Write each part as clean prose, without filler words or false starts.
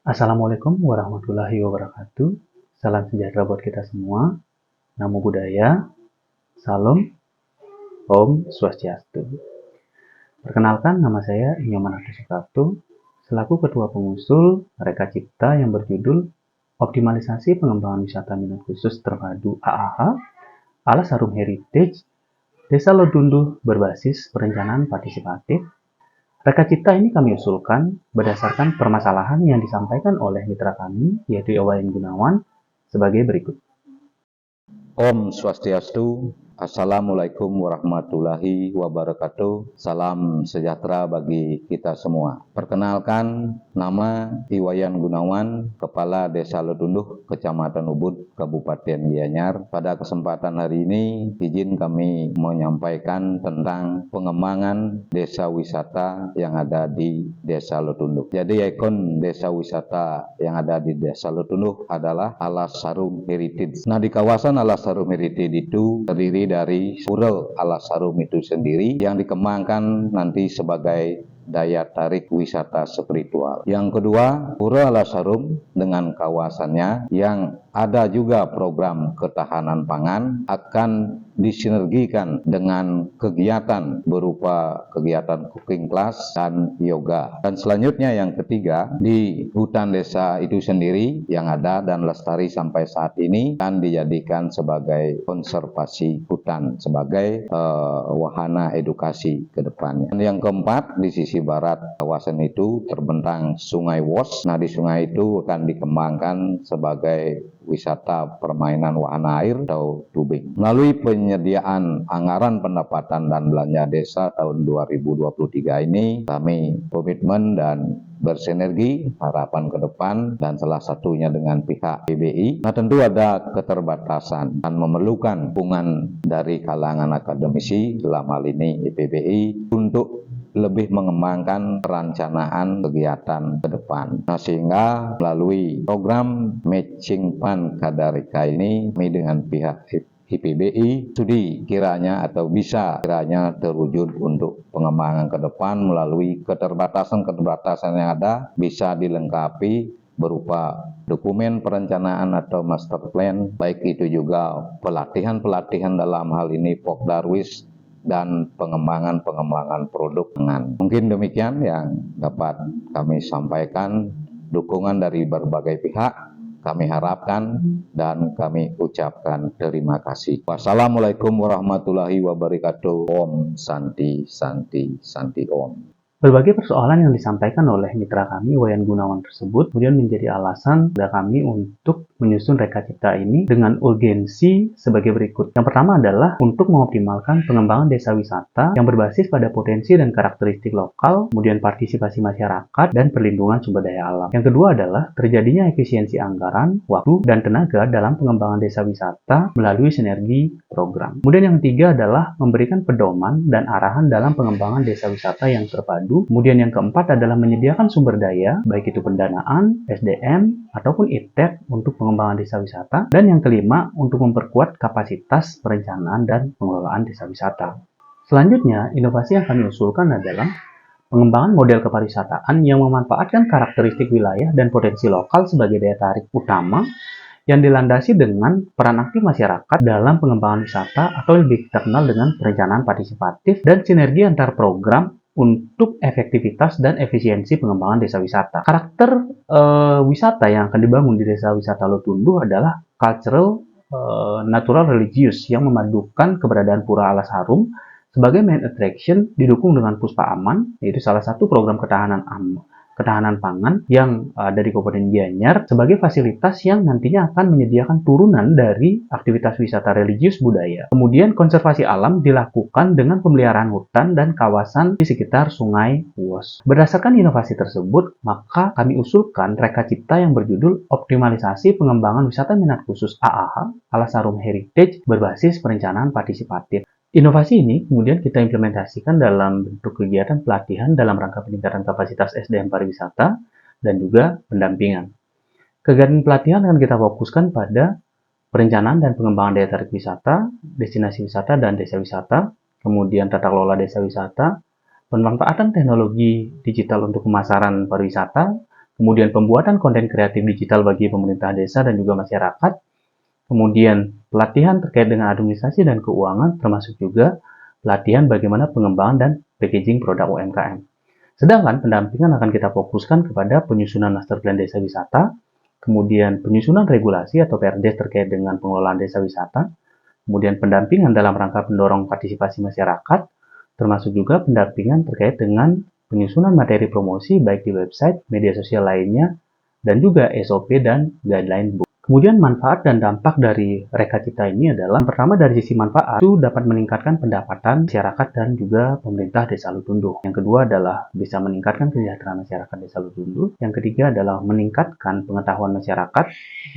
Assalamualaikum warahmatullahi wabarakatuh. Salam sejahtera buat kita semua. Namo Buddhaya, Salam, Om Swastiastu. Perkenalkan, nama saya Inyoman Suprapto, selaku Ketua Pengusul Reka Cipta yang berjudul Optimalisasi Pengembangan Wisata Minat Khusus Terpadu AAH Alas Harum Heritage Desa Lodunduh berbasis perencanaan partisipatif. Reka Cipta ini kami usulkan berdasarkan permasalahan yang disampaikan oleh mitra kami, yaitu Iwayan Gunawan, sebagai berikut. Om Swastiastu. Assalamualaikum warahmatullahi wabarakatuh. Salam sejahtera bagi kita semua. Perkenalkan, nama Iwayan Gunawan, Kepala Desa Lodunduh, Kecamatan Ubud, Kabupaten Gianyar. Pada kesempatan hari ini, izin kami menyampaikan tentang pengembangan desa wisata yang ada di Desa Lodunduh. Jadi ikon desa wisata yang ada di Desa Lodunduh adalah Alas Harum Heritage. Nah, di kawasan Alas Harum Heritage itu terdiri dari pura Alas Harum itu sendiri yang dikembangkan nanti sebagai daya tarik wisata spiritual. Yang kedua, Pura Alas Harum dengan kawasannya yang ada juga program ketahanan pangan akan disinergikan dengan kegiatan berupa kegiatan cooking class dan yoga. Dan selanjutnya yang ketiga, di hutan desa itu sendiri yang ada dan lestari sampai saat ini dan dijadikan sebagai konservasi hutan, sebagai wahana edukasi ke depannya. Dan yang keempat, di sisi barat kawasan itu terbentang Sungai Wos. Nah, di sungai itu akan dikembangkan sebagai wisata permainan wahana air atau tubing. Melalui penyediaan anggaran pendapatan dan belanja desa tahun 2023 ini, kami komitmen dan bersinergi harapan ke depan dan salah satunya dengan pihak PBI. Nah, tentu ada keterbatasan dan memerlukan dukungan dari kalangan akademisi dalam hal ini PBI untuk lebih mengembangkan perencanaan kegiatan ke depan. Nah, sehingga melalui program Matching Fund Kadarika ini, kami dengan pihak IPBI studi kiranya atau bisa kiranya terwujud untuk pengembangan ke depan melalui keterbatasan yang ada bisa dilengkapi berupa dokumen perencanaan atau master plan, baik itu juga pelatihan dalam hal ini Pokdarwis dan pengembangan produk pangan. Mungkin demikian yang dapat kami sampaikan. Dukungan dari berbagai pihak kami harapkan dan kami ucapkan terima kasih. Wassalamualaikum warahmatullahi wabarakatuh. Om Santi Santi Santi Om. Berbagai persoalan yang disampaikan oleh mitra kami, Iwayan Gunawan tersebut, kemudian menjadi alasan pada kami untuk menyusun Reka Cipta ini dengan urgensi sebagai berikut. Yang pertama adalah untuk mengoptimalkan pengembangan desa wisata yang berbasis pada potensi dan karakteristik lokal, kemudian partisipasi masyarakat, dan perlindungan sumber daya alam. Yang kedua adalah terjadinya efisiensi anggaran, waktu, dan tenaga dalam pengembangan desa wisata melalui sinergi program. Kemudian yang ketiga adalah memberikan pedoman dan arahan dalam pengembangan desa wisata yang terpadu. Kemudian yang keempat adalah menyediakan sumber daya, baik itu pendanaan, SDM, ataupun iptek untuk pengembangan desa wisata. Dan yang kelima, untuk memperkuat kapasitas perencanaan dan pengelolaan desa wisata. Selanjutnya, inovasi yang kami usulkan adalah pengembangan model kepariwisataan yang memanfaatkan karakteristik wilayah dan potensi lokal sebagai daya tarik utama yang dilandasi dengan peran aktif masyarakat dalam pengembangan wisata atau lebih terkenal dengan perencanaan partisipatif dan sinergi antar program untuk efektivitas dan efisiensi pengembangan desa wisata. Karakter wisata yang akan dibangun di desa wisata Lodunduh adalah cultural, natural, religius yang memadukan keberadaan Pura Alas Harum sebagai main attraction didukung dengan Puspa Aman, yaitu salah satu program ketahanan pangan yang ada di Kabupaten Gianyar sebagai fasilitas yang nantinya akan menyediakan turunan dari aktivitas wisata religius budaya. Kemudian konservasi alam dilakukan dengan pemeliharaan hutan dan kawasan di sekitar Sungai Wos. Berdasarkan inovasi tersebut, maka kami usulkan Reka Cipta yang berjudul Optimalisasi Pengembangan Wisata Minat Khusus AAH Alas Harum Heritage berbasis perencanaan partisipatif. Inovasi ini kemudian kita implementasikan dalam bentuk kegiatan pelatihan dalam rangka peningkatan kapasitas SDM pariwisata dan juga pendampingan. Kegiatan pelatihan akan kita fokuskan pada perencanaan dan pengembangan daya tarik wisata, destinasi wisata dan desa wisata, kemudian tata kelola desa wisata, pemanfaatan teknologi digital untuk pemasaran pariwisata, kemudian pembuatan konten kreatif digital bagi pemerintah desa dan juga masyarakat, kemudian pelatihan terkait dengan administrasi dan keuangan, termasuk juga pelatihan bagaimana pengembangan dan packaging produk UMKM. Sedangkan pendampingan akan kita fokuskan kepada penyusunan master plan desa wisata, kemudian penyusunan regulasi atau PRD terkait dengan pengelolaan desa wisata, kemudian pendampingan dalam rangka mendorong partisipasi masyarakat, termasuk juga pendampingan terkait dengan penyusunan materi promosi baik di website, media sosial lainnya, dan juga SOP dan guideline book. Kemudian manfaat dan dampak dari Reka Cipta ini adalah, yang pertama dari sisi manfaat, itu dapat meningkatkan pendapatan masyarakat dan juga pemerintah Desa Lutunduh. Yang kedua adalah bisa meningkatkan kesejahteraan masyarakat Desa Lutunduh. Yang ketiga adalah meningkatkan pengetahuan masyarakat,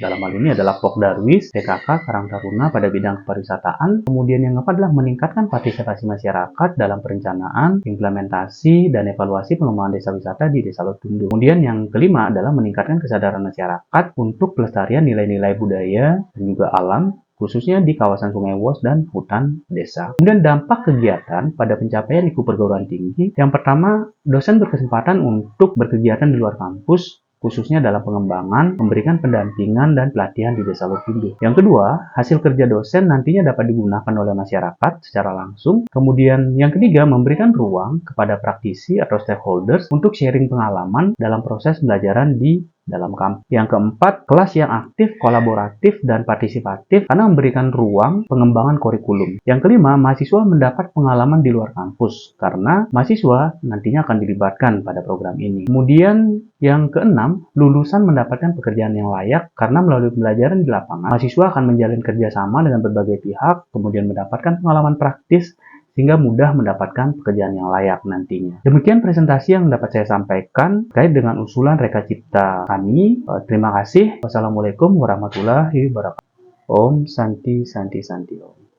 dalam hal ini adalah Pokdarwis, PKK, Karang Taruna pada bidang kepariwisataan. Kemudian yang keempat adalah meningkatkan partisipasi masyarakat dalam perencanaan, implementasi, dan evaluasi pengembangan desa wisata di Desa Lutunduh. Kemudian yang kelima adalah meningkatkan kesadaran masyarakat untuk pelestarian nilai-nilai budaya dan juga alam, khususnya di kawasan Sungai Wos dan hutan desa. Kemudian dampak kegiatan pada pencapaian IKU perguruan tinggi. Yang pertama, dosen berkesempatan untuk berkegiatan di luar kampus, khususnya dalam pengembangan, memberikan pendampingan dan pelatihan di Desa Lutunduh. Yang kedua, hasil kerja dosen nantinya dapat digunakan oleh masyarakat secara langsung. Kemudian yang ketiga, memberikan ruang kepada praktisi atau stakeholders untuk sharing pengalaman dalam proses pembelajaran di dalam kampus. Yang keempat, kelas yang aktif, kolaboratif, dan partisipatif karena memberikan ruang pengembangan kurikulum. Yang kelima, mahasiswa mendapat pengalaman di luar kampus karena mahasiswa nantinya akan dilibatkan pada program ini. Kemudian yang keenam, lulusan mendapatkan pekerjaan yang layak karena melalui pembelajaran di lapangan, mahasiswa akan menjalin kerjasama dengan berbagai pihak, kemudian mendapatkan pengalaman praktis, sehingga mudah mendapatkan pekerjaan yang layak nantinya. Demikian presentasi yang dapat saya sampaikan terkait dengan usulan Reka Cipta kami. Terima kasih. Wassalamualaikum warahmatullahi wabarakatuh. Om Santi Santi Santi Om.